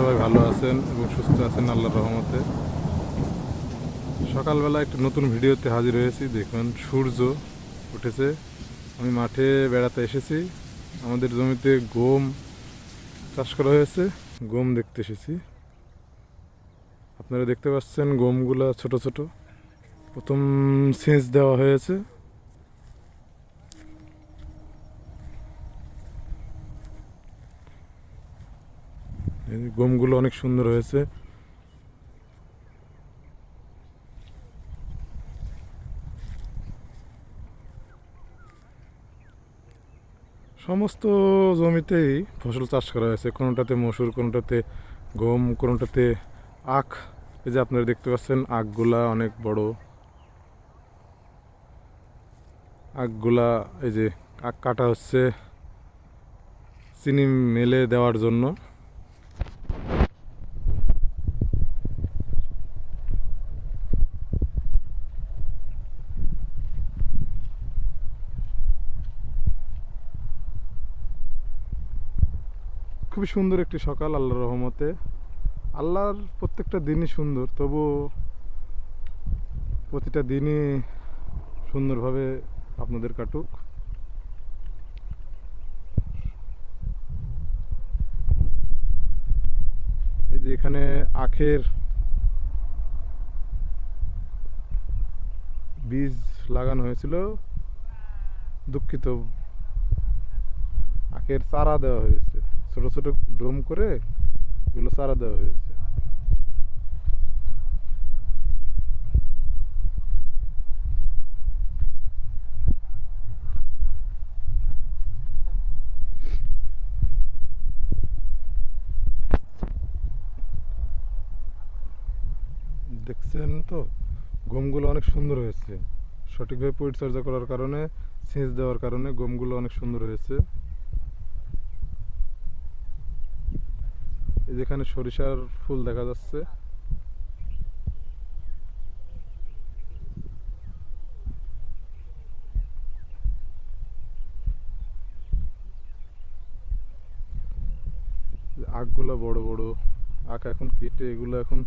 সবাই ভালো আছেন এবং সুস্থ আছেন আল্লাহর রহমতে। সকালবেলা একটা নতুন ভিডিওতে হাজির হয়েছি। দেখুন সূর্য উঠেছে, আমি মাঠে বেড়াতে এসেছি। আমাদের জমিতে গম চাষ করা হয়েছে, গম দেখতে এসেছি। আপনারা দেখতে পাচ্ছেন গমগুলা ছোট ছোট, প্রথম সেচ দেওয়া হয়েছে। এই গমগুলো অনেক সুন্দর হয়েছে। সমস্ত জমিতেই ফসল চাষ করা হয়েছে, কোনোটাতে মসুর, কোনোটাতে গম, কোনোটাতে আখ। এই যে আপনারা দেখতে পাচ্ছেন আখগুলা অনেক বড়। আখগুলা এই যে আখ কাটা হচ্ছে চিনি মেলে দেওয়ার জন্য। খুবই সুন্দর একটি সকাল আল্লাহর রহমতে। আল্লাহর প্রত্যেকটা দিনই সুন্দর, তবু প্রতিটা দিনই সুন্দরভাবে আপনাদের কাটুক। এই যে এখানে আখের বীজ লাগানো হয়েছিল, দুঃখিত, আখের চারা দেওয়া হয়েছে, ছোট ছোট ডোম করে এগুলো চারা দেওয়া হয়েছে। দেখছেন তো, গমগুলো অনেক সুন্দর হয়েছে। সঠিকভাবে পরিচর্যা করার কারণে, সেচ দেওয়ার কারণে গমগুলো অনেক সুন্দর হয়েছে। এই যেখানে সরিষার ফুল দেখা যাচ্ছে। আখগুলো বড় বড় আখ, এখন কেটে এগুলো এখন